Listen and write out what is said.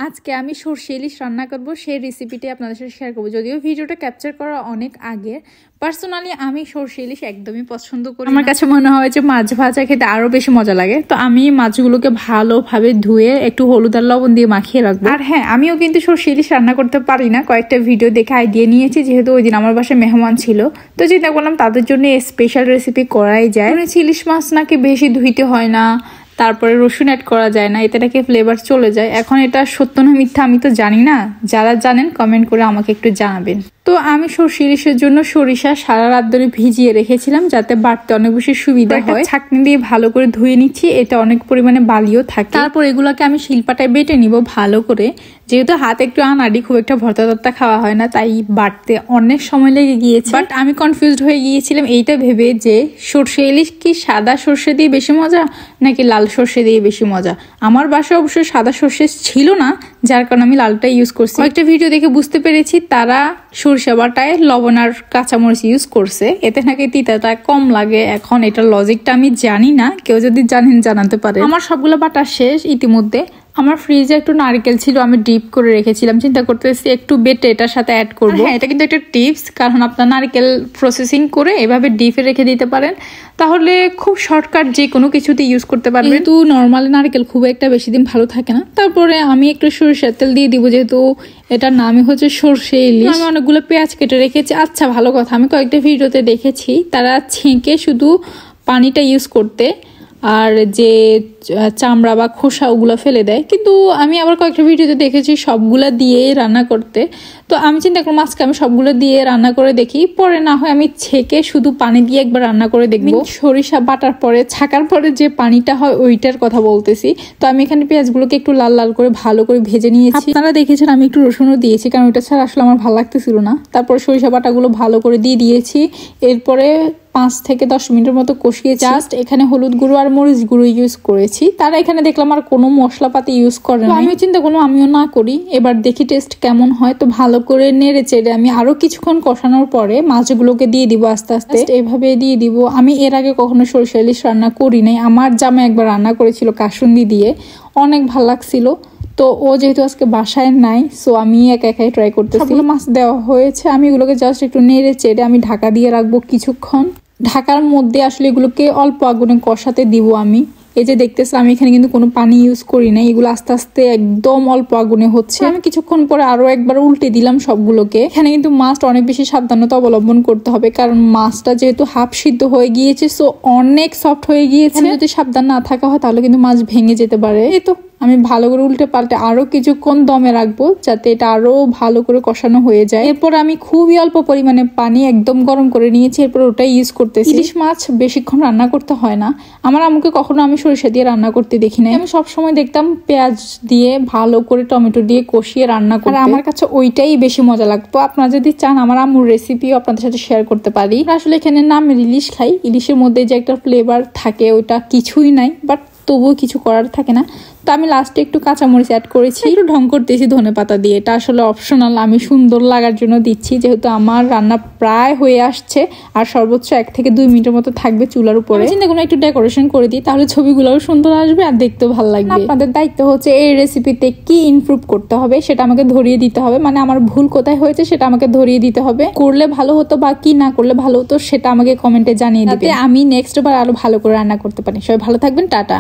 আজকে আমি সরষে ইলিশ রান্না করব, সেই রেসিপিটি আপনাদের সাথে শেয়ার করব। যদিও ভিডিওটা ক্যাপচার করা অনেক আগে, পার্সোনালি আমি সরষে ইলিশ একদমই পছন্দ করি। আমার কাছে মনে হয় যে মাছ ভাজা খেতে আরো বেশি মজা লাগে। তো আমি মাছগুলোকে ভালোভাবে ধুয়ে একটু হলুদ আর লবণ দিয়ে মাখিয়ে রাখবো। আর হ্যাঁ, আমিও কিন্তু সরষে ইলিশ রান্না করতে পারি না, কয়েকটা ভিডিও দেখে আইডিয়া নিয়েছি, যেহেতু ওই দিন আমার বাসায় মেহমান ছিল। তো চিন্তা করলাম তাদের জন্য স্পেশাল রেসিপি করাই যায়। ইলিশ মাছ নাকি বেশি ধুইতে হয় না, তারপরে রসুন অ্যাড করা যায় না, এতে নাকি ফ্লেভার চলে যায়। এখন এটা সত্য না মিথ্যা আমি তো জানি না, যারা জানেন কমেন্ট করে আমাকে একটু জানাবেন। তো আমি সরষে ইলিশের জন্য সরিষা সারা রাত ধরে ভিজিয়ে রেখেছিলাম, যাতে বাটতে অনেক বেশি সুবিধা হয়। ছাঁকনি দিয়ে ভালো করে ধুয়ে নিচ্ছি, এটা অনেক পরিমাণে বালিও থাকে। তারপর এগুলোকে আমি শিলপাটায় বেটে নিব ভালো করে। যেহেতু হাত একটু আনাড়ি, খুব একটা ভর্তা টর্তা খাওয়া হয় না, তাই বাটতে অনেক সময় লেগে গিয়েছে। বাট আমি কনফিউজড হয়ে গিয়েছিলাম এইটা ভেবে যে সরষে ইলিশ কি সাদা সরষে দিয়ে বেশি মজা নাকি লাল সরষে দিয়ে বেশি মজা। আমার বাসায় অবশ্যই সাদা সরষে ছিল না, যার কারণে আমি লালটা ইউজ করছি। একটা ভিডিও দেখে বুঝতে পেরেছি তারা সরষে বাটায় লবণ আর কাঁচামরিচ ইউজ করছে, এতে নাকি তিতাটা কম লাগে। এখন এটার লজিকটা আমি জানি না, কেউ যদি জানেন জানাতে পারে। আমার সবগুলো বাটা শেষ ইতিমধ্যে। আমার ফ্রিজে একটু নারকেল ছিল, আমি ডিপ করে রেখেছিলাম, চিন্তা করতেছি একটু বেটে এটার সাথে অ্যাড করবো। হ্যাঁ, এটা কিন্তু একটা টিপস, কারণ আপনার নারকেল প্রসেসিং করে এভাবে ডিপে রেখে দিতে পারেন, তাহলে খুব শর্টকাট যে কোনো কিছুতে ইউজ করতে পারবেন। কিন্তু নর্মালি নারকেল খুব একটা বেশি দিন ভালো থাকে না। তারপরে আমি একটু সরিষার তেল দিয়ে দিব, যেহেতু এটার নামই হচ্ছে সরষে ইলিশ। আমি অনেকগুলো পেঁয়াজ কেটে রেখেছি। আচ্ছা, ভালো কথা, আমি কয়েকটা ভিডিওতে দেখেছি তারা ছেঁকে শুধু পানিটা ইউজ করতে, আর যে চামড়া বা খোসা ওগুলো ফেলে দেয়। কিন্তু আমি আবার কয়েকটা ভিডিওতে দেখেছি সবগুলা দিয়ে রান্না করতে। তো আমি চিন্তা করলাম আজকে আমি সবগুলো দিয়ে রান্না করে দেখি, পরে না হয় আমি ছেঁকে শুধু পানি দিয়ে একবার রান্না করে দেখবো। সরিষা বাটার পরে ছাকার পরে যে পানিটা হয় ওইটার কথা বলতেছি। তো আমি এখানে পেঁয়াজগুলোকে একটু লাল লাল করে ভালো করে ভেজে নিয়েছি। আপনারা দেখেছেন আমি একটু রসুনও দিয়েছি, কারণ ওইটা ছাড়া আসলে আমার ভালো লাগতেছিল না। তারপর সরিষা বাটাগুলো ভালো করে দিয়ে দিয়েছি। এরপরে 5 থেকে 10 মিনিটের মতো কষিয়ে জাস্ট এখানে হলুদ গুঁড়ো আর মরিচ গুঁড়ো ইউজ করেছি। তারা এখানে দেখলাম আর কোনো মশলাপাতি ইউজ করে না। আমিও চিন্তা করলাম আমিও না করি, এবার দেখি টেস্ট কেমন হয়। তো ভালো করে নেড়ে চেড়ে আমি আরো কিছুক্ষণ কষানোর পরে মাছগুলোকে দিয়ে দিব আস্তে আস্তে, এভাবে দিয়ে দিব। আমি এর আগে কখনো সরষে ইলিশ রান্না করি নাই। আমার জামা একবার রান্না করেছিল কাসুন্দি দিয়ে, অনেক ভালো লাগছিল। তো ও যেহেতু আজকে বাসায় নাই, সো আমি একাই ট্রাই করতেছি। মাছ দেওয়া হয়েছে, আমি এগুলোকে জাস্ট একটু নেড়ে চেড়ে আমি ঢাকা দিয়ে রাখবো কিছুক্ষণ। ঢাকার মধ্যে আসলে এগুলোকে অল্প আগুনে কষাতে দিব আমি। এই যে দেখতেছি আমি এখানে কিন্তু কোনো পানি ইউজ করি নাই, এগুলো আস্তে আস্তে একদম অল্প আগুনে হচ্ছে। আমি কিছুক্ষণ পরে আরো একবার উল্টে দিলাম সবগুলোকে। এখানে কিন্তু মাছটা অনেক বেশি সাবধানতা অবলম্বন করতে হবে, কারণ মাছটা যেহেতু হাফ সিদ্ধ হয়ে গিয়েছে, সো অনেক সফট হয়ে গিয়েছে। যদি সাবধান না থাকা হয় তাহলে কিন্তু মাছ ভেঙে যেতে পারে। এই তো আমি ভালো করে উল্টে পাল্টে আরো কিছুক্ষণ দমে রাখবো, যাতে এটা আরো ভালো করে কষানো হয়ে যায়। এরপর আমি খুবই অল্প পরিমাণে পানি একদম গরম করে নিয়েছি, এরপর ওটাই ইউজ করতেছি। ইলিশ মাছ বেশিক্ষণ রান্না করতে হয় না। আমার আম্মুকে কখনো আমি সরিষা দিয়ে রান্না করতে দেখি নাই। আমি সবসময় দেখতাম পেঁয়াজ দিয়ে ভালো করে টমেটো দিয়ে কষিয়ে রান্না করে, আমার কাছে ওইটাই বেশি মজা লাগতো। আপনারা যদি চান আমার আম্মুর রেসিপিও আপনাদের সাথে শেয়ার করতে পারি। আসলে এখানে নামের ইলিশ খাই, ইলিশের মধ্যে যে একটা ফ্লেভার থাকে ওইটা কিছুই নাই, বাট তবুও কিছু করার থাকে না। তো আমি লাস্টে একটু কাঁচামরিচ অ্যাড করেছি, একটু ঢং করতেছি ধনেপাতা দিয়ে। এটা আসলে অপশনাল, আমি সুন্দর লাগার জন্য দিচ্ছি, যেহেতু আমার রান্না প্রায় হয়ে আসছে আর সর্বোচ্চ 1 থেকে 2 মিনিটের মতো থাকবে চুলার উপরে। চিন্তা করুন একটু ডেকোরেশন করে দিই, তাহলে ছবিগুলোও সুন্দর আসবে আর দেখতেও ভালো লাগবে। আপনাদের দায়িত্ব হচ্ছে এই রেসিপিতে কি ইমপ্রুভ করতে হবে সেটা আমাকে ধরিয়ে দিতে হবে, মানে আমার ভুল কোথায় হয়েছে সেটা আমাকে ধরিয়ে দিতে হবে। করলে ভালো হতো বা কি না করলে ভালো হতো সেটা আমাকে কমেন্টে জানিয়ে দিতে, আমি নেক্সট বার আরো ভালো করে রান্না করতে পারি। সবাই ভালো থাকবেন, টাটা।